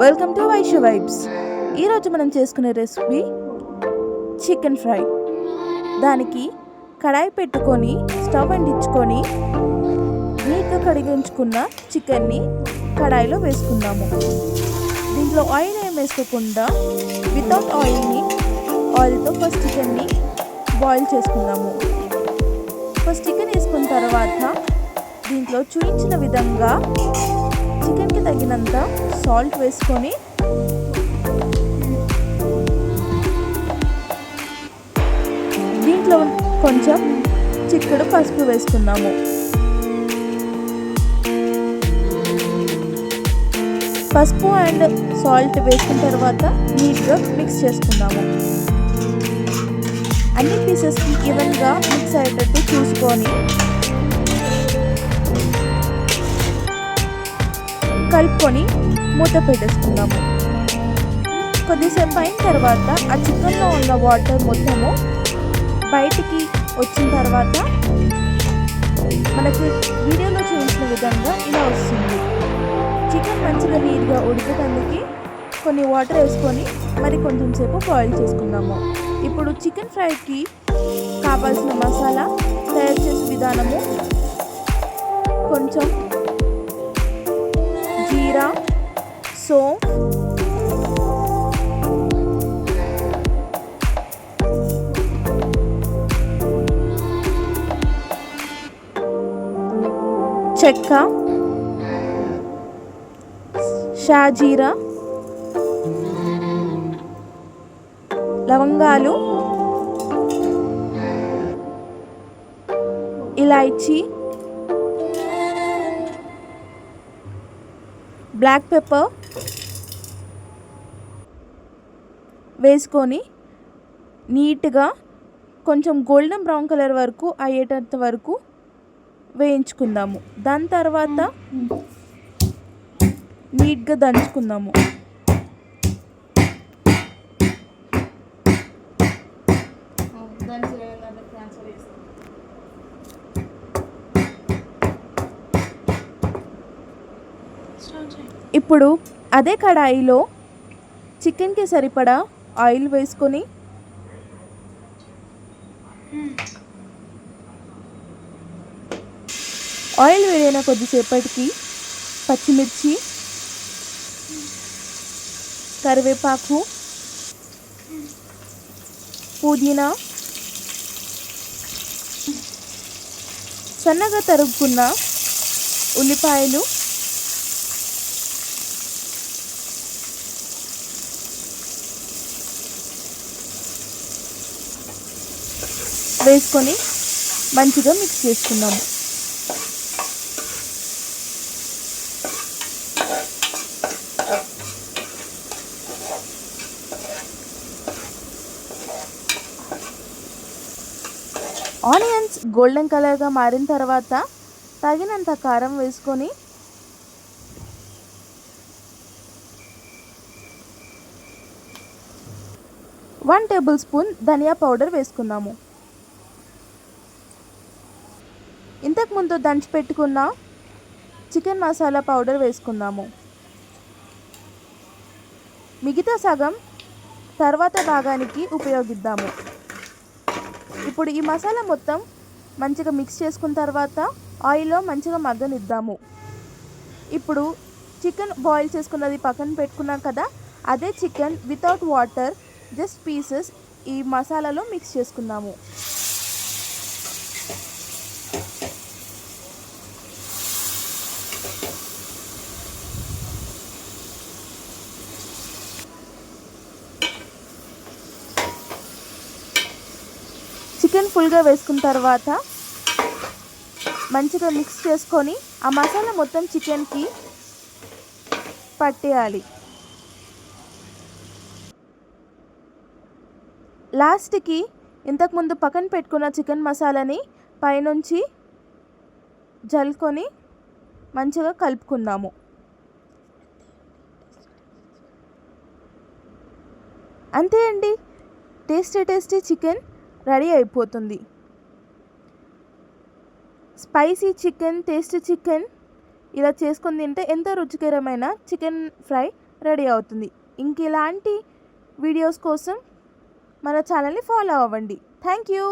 Welcome to Vysya vibes. ఈరోజు మనం చేసుకునే రెసిపీ చికెన్ ఫ్రై. దానికి కడాయి పెట్టుకొని స్టవ్ అంటించుకొని నీట్గా కడిగి ఉంచుకున్న చికెన్ని కడాయిలో వేసుకుందాము. దీంట్లో ఆయిల్ ఏం వేసుకోకుండా వితౌట్ ఆయిల్తో ఫస్ట్ చికెన్ని బాయిల్ చేసుకుందాము. ఫస్ట్ చికెన్ వేసుకున్న తర్వాత దీంట్లో చూపించిన విధంగా చికెన్కి తగినంత సాల్ట్ వేసుకొని దీంట్లో కొంచెం చిక్కడు పసుపు వేసుకుందాము. పసుపు అండ్ సాల్ట్ వేసుకున్న తర్వాత నీట్గా మిక్స్ చేసుకుందాము. అన్ని పీసెస్కి ఈవెన్గా మిక్స్ అయ్యేటట్టు చూసుకొని కలుపుకొని మూత పెట్టేసుకుందాము. కొద్దిసేపు అయిన తర్వాత ఆ చికెన్లో ఉన్న వాటర్ మొత్తము బయటికి వచ్చిన తర్వాత మనకి వీడియోలో చూపించిన విధంగా ఇలా వస్తుంది. చికెన్ మంచిగా నీట్గా ఉడికేటందుకు కొన్ని వాటర్ వేసుకొని మరి కొంచెం సేపు బాయిల్ చేసుకుందాము. ఇప్పుడు చికెన్ ఫ్రైకి కావాల్సిన మసాలా తయారు చేసే విధానము: కొంచెం జీరా, సోంఫ్, చెక్క, షాజీరా, లవంగాలు, ఇలాచీ, బ్లాక్ పెప్పర్ వేసుకొని నీట్గా కొంచెం గోల్డెన్ బ్రౌన్ కలర్ వరకు అయ్యేటంత వరకు వేయించుకుందాము. దాని తర్వాత నీట్గా దంచుకుందాము. ఇప్పుడు అదే కడాయిలో చికెన్కి సరిపడా ఆయిల్ వేసుకొని ఆయిల్ వేడైన కొద్దిసేపటికి పచ్చిమిర్చి, కరివేపాకు, పుదీనా, సన్నగా తరుగుకున్న ఉల్లిపాయలు, వేసుకొని మంచిగా మిక్స్ చేసుకుందాము. ఆనియన్స్ గోల్డెన్ కలర్గా మారిన తర్వాత తగినంత కారం వేసుకొని వన్ టేబుల్ స్పూన్ ధనియా పౌడర్ వేసుకుందాము. ఇంతకుముందు దంచి పెట్టుకున్న చికెన్ మసాలా పౌడర్ వేసుకుందాము. మిగతా సగం తర్వాత భాగానికి ఉపయోగిద్దాము. ఇప్పుడు ఈ మసాలా మొత్తం మంచిగా మిక్స్ చేసుకున్న తర్వాత ఆయిల్లో మంచిగా మగ్గనిద్దాము. ఇప్పుడు చికెన్ బాయిల్ చేసుకున్నది పక్కన పెట్టుకున్నాం కదా, అదే chicken without water just pieces ఈ మసాలాలో మిక్స్ చేసుకుందాము. చికెన్ ఫుల్గా వేసుకున్న తర్వాత మంచిగా మిక్స్ చేసుకొని ఆ మసాలా మొత్తం చికెన్కి పట్టేయాలి. లాస్ట్కి ఇంతకుముందు పక్కన పెట్టుకున్న చికెన్ మసాలాని పైనుంచి జల్లుకొని మంచిగా కలుపుకుందాము. అంతే అండి, టేస్టీ చికెన్ రెడీ అయిపోతుంది. స్పైసీ చికెన్, టేస్టీ చికెన్ ఇలా చేసుకొని తింటే ఎంతో రుచికరమైన చికెన్ ఫ్రై రెడీ అవుతుంది. ఇంక ఇలాంటి వీడియోస్ కోసం మన ఛానల్ని ఫాలో అవ్వండి. Thank you.